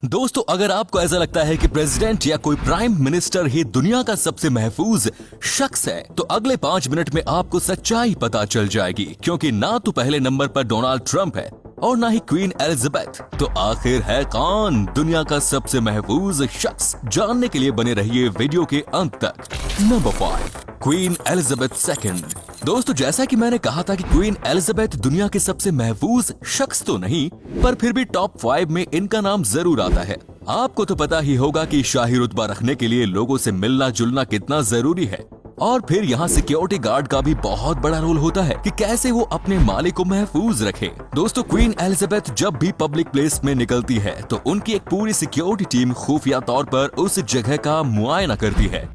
दोस्तों, अगर आपको ऐसा लगता है कि प्रेसिडेंट या कोई प्राइम मिनिस्टर ही दुनिया का सबसे महफूज शख्स है, तो अगले 5 मिनट में आपको सच्चाई पता चल जाएगी। क्योंकि ना तो पहले नंबर पर डोनाल्ड ट्रंप है और ना ही क्वीन एलिजाबेथ। तो आखिर है कौन दुनिया का सबसे महफूज शख्स? जानने के लिए बने रहिए वीडियो के अंत तक। Number 5, queen Elizabeth second. दोस्तों, जैसा कि मैंने कहा था कि क्वीन एलिजाबेथ दुनिया के सबसे महफूज शख्स तो नहीं, पर फिर भी टॉप 5 में इनका नाम जरूर आता है। आपको तो पता ही होगा कि शाही रुतबा रखने के लिए लोगों से मिलना जुलना कितना जरूरी है, और फिर यहाँ सिक्योरिटी गार्ड का भी बहुत बड़ा रोल होता है कि कैसे वो अपने मालिक को महफूज रखे। दोस्तों, क्वीन एलिजाबेथ जब भी पब्लिक प्लेस में निकलती है तो उनकी एक पूरी सिक्योरिटी टीम खुफिया तौर पर उस जगह का मुआयना करती है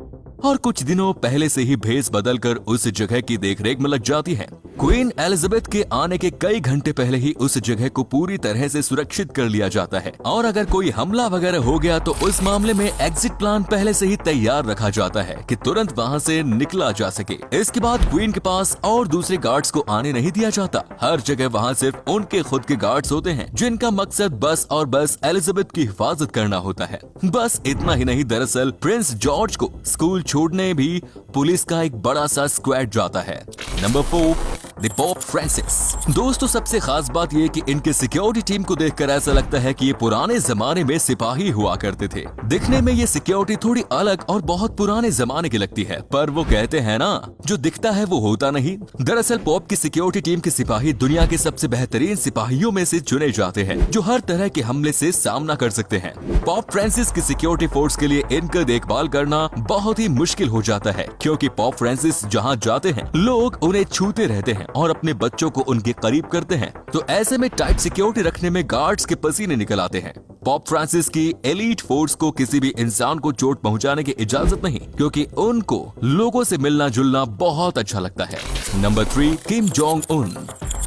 और कुछ दिनों पहले से ही भेस बदलकर उस जगह की देखरेख में लग जाती है। क्वीन एलिजाबेथ के आने के कई घंटे पहले ही उस जगह को पूरी तरह से सुरक्षित कर लिया जाता है, और अगर कोई हमला वगैरह हो गया तो उस मामले में एग्जिट प्लान पहले से ही तैयार रखा जाता है कि तुरंत वहां से निकला जा सके। इसके बाद क्वीन के पास और दूसरे गार्ड्स को आने नहीं दिया जाता। हर जगह वहाँ सिर्फ उनके खुद के गार्ड्स होते हैं, जिनका मकसद बस और बस एलिजाबेथ की हिफाजत करना होता है। बस इतना ही नहीं, दरअसल प्रिंस जॉर्ज को स्कूल छोड़ने भी पुलिस का एक बड़ा सा स्क्वाड जाता है। Number 4, the pope Francis. दोस्तों, सबसे खास बात ये कि इनके सिक्योरिटी टीम को देखकर ऐसा लगता है कि ये पुराने जमाने में सिपाही हुआ करते थे। दिखने में ये सिक्योरिटी थोड़ी अलग और बहुत पुराने जमाने की लगती है, पर वो कहते हैं ना, जो दिखता है वो होता नहीं। दरअसल पोप की सिक्योरिटी टीम के सिपाही दुनिया के सबसे बेहतरीन सिपाहियों में से चुने जाते हैं, जो हर तरह के हमले से सामना कर सकते हैं। पोप फ्रांसिस की सिक्योरिटी फोर्स के लिए इनका देखभाल करना बहुत ही मुश्किल हो जाता है, क्योंकि पोप फ्रांसिस जहाँ जाते हैं लोग उन्हें छूते रहते हैं और अपने बच्चों को उनके करीब करते हैं। तो ऐसे में टाइट सिक्योरिटी रखने में गार्ड्स के पसीने निकल आते हैं। पोप फ्रांसिस की एलीट फोर्स को किसी भी इंसान को चोट पहुंचाने की इजाजत नहीं, क्योंकि उनको लोगों से मिलना जुलना बहुत अच्छा लगता है। Number 3, Kim Jong Un.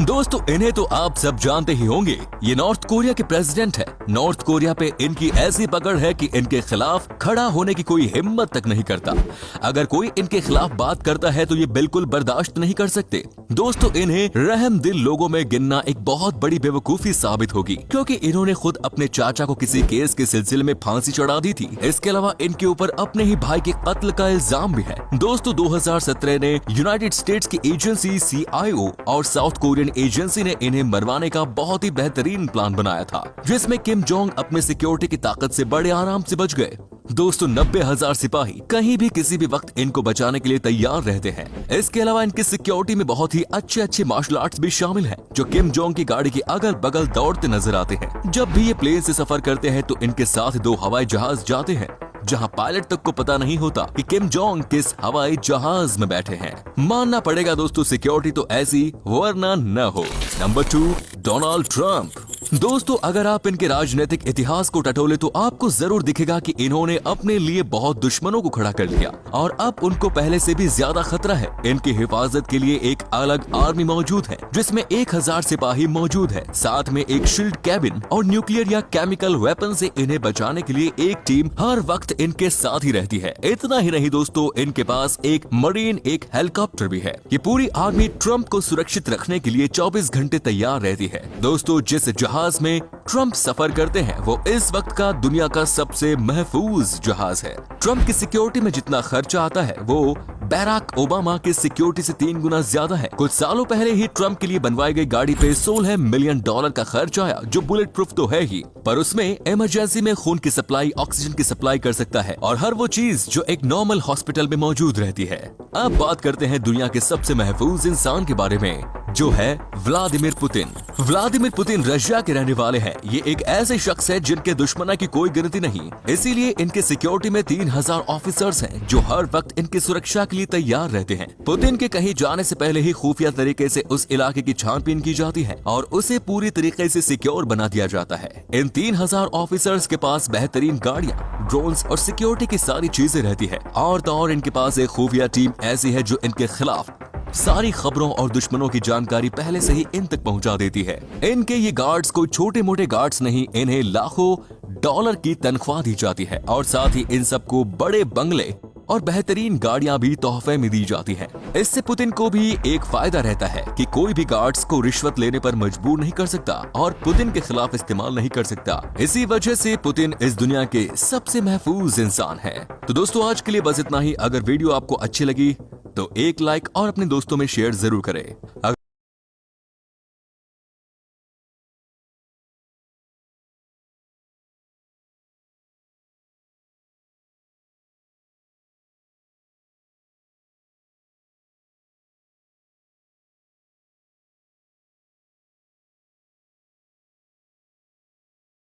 दोस्तों, इन्हें तो आप सब जानते ही होंगे। ये नॉर्थ कोरिया के प्रेसिडेंट है। नॉर्थ कोरिया पे इनकी ऐसी पकड़ है कि इनके खिलाफ खड़ा होने की कोई हिम्मत तक नहीं करता। अगर कोई इनके खिलाफ बात करता है तो ये बिल्कुल बर्दाश्त नहीं कर सकते। दोस्तों, इन्हें रहम दिल लोगों में गिनना एक बहुत बड़ी बेवकूफी साबित होगी, क्योंकि इन्होंने खुद अपने चाचा को किसी केस के सिलसिले में फांसी चढ़ा दी थी। इसके अलावा इनके ऊपर अपने ही भाई के कत्ल का इल्जाम भी है। दोस्तों, 2017 ने यूनाइटेड स्टेट्स की एजेंसी CIO और साउथ कोरियन एजेंसी ने इन्हें मरवाने का बहुत ही बेहतरीन प्लान बनाया था, जिसमें किम जोंग अपने सिक्योरिटी की ताकत से बड़े आराम से बच गए। दोस्तों, 90,000 सिपाही कहीं भी किसी भी वक्त इनको बचाने के लिए तैयार रहते हैं। इसके अलावा इनकी सिक्योरिटी में बहुत ही अच्छे मार्शल आर्ट्स भी शामिल हैं, जो किम जोंग की गाड़ी के अगल बगल दौड़ते नजर आते हैं। जब भी ये प्लेन से सफर करते हैं तो इनके साथ 2 हवाई जहाज जाते हैं, जहां पायलट तक को पता नहीं होता कि किम जोंग किस हवाई जहाज में बैठे हैं। मानना पड़ेगा दोस्तों, सिक्योरिटी तो ऐसी वरना न हो। Number 2, Donald Trump. दोस्तों, अगर आप इनके राजनीतिक इतिहास को टटोले तो आपको जरूर दिखेगा कि इन्होंने अपने लिए बहुत दुश्मनों को खड़ा कर लिया, और अब उनको पहले से भी ज्यादा खतरा है। इनकी हिफाजत के लिए एक अलग आर्मी मौजूद है, जिसमें 1000 सिपाही मौजूद है। साथ में एक शील्ड कैबिन और न्यूक्लियर या केमिकल वेपन से इन्हें बचाने के लिए एक टीम हर वक्त इनके साथ ही रहती है। इतना ही नहीं दोस्तों, इनके पास एक मरीन, एक हेलीकॉप्टर भी है। ये पूरी आर्मी ट्रंप को सुरक्षित रखने के लिए 24 घंटे तैयार रहती है। दोस्तों, जिस जहाज में ट्रंप सफर करते हैं वो इस वक्त का दुनिया का सबसे महफूज जहाज है। ट्रंप की सिक्योरिटी में जितना खर्चा आता है वो बैराक ओबामा की सिक्योरिटी से 3 गुना ज्यादा है। कुछ सालों पहले ही ट्रंप के लिए बनवाई गई गाड़ी पे $16 मिलियन का खर्च आया, जो बुलेट प्रूफ तो है ही, पर उसमें इमरजेंसी में खून की सप्लाई, ऑक्सीजन की सप्लाई कर सकता है, और हर वो चीज जो एक नॉर्मल हॉस्पिटल में मौजूद रहती है। अब बात करते हैं दुनिया के सबसे महफूज इंसान के बारे में, जो है Vladimir Putin. Vladimir Putin Russia के रहने वाले हैं। ये एक ऐसे शख्स है जिनके दुश्मना की कोई गिनती नहीं, इसीलिए इनके सिक्योरिटी में 3000 ऑफिसर्स हैं, जो हर वक्त इनकी सुरक्षा के लिए तैयार रहते हैं। पुतिन के कहीं जाने से पहले ही खुफिया तरीके से उस इलाके की छानबीन की जाती है और उसे पूरी तरीके से सिक्योर बना दिया जाता है। इन 3000 ऑफिसर्स के पास बेहतरीन गाड़ियाँ, ड्रोन्स और सिक्योरिटी की सारी चीजें रहती है, और तो और इनके पास एक खुफिया टीम ऐसी है जो इनके खिलाफ सारी खबरों और दुश्मनों की जानकारी पहले से ही इन तक पहुंचा देती है। इनके ये गार्ड्स कोई छोटे मोटे गार्ड्स नहीं, इन्हें लाखों डॉलर की तनख्वाह दी जाती है, और साथ ही इन सबको बड़े बंगले और बेहतरीन गाड़ियां भी तोहफे में दी जाती हैं। इससे पुतिन को भी एक फायदा रहता है कि कोई भी गार्ड्स को रिश्वत लेने पर मजबूर नहीं कर सकता और पुतिन के खिलाफ इस्तेमाल नहीं कर सकता। इसी वजह से पुतिन इस दुनिया के सबसे महफूज इंसान है। तो दोस्तों आज के लिए बस इतना ही। अगर वीडियो आपको अच्छी लगी तो एक लाइक और अपने दोस्तों में शेयर जरूर करें।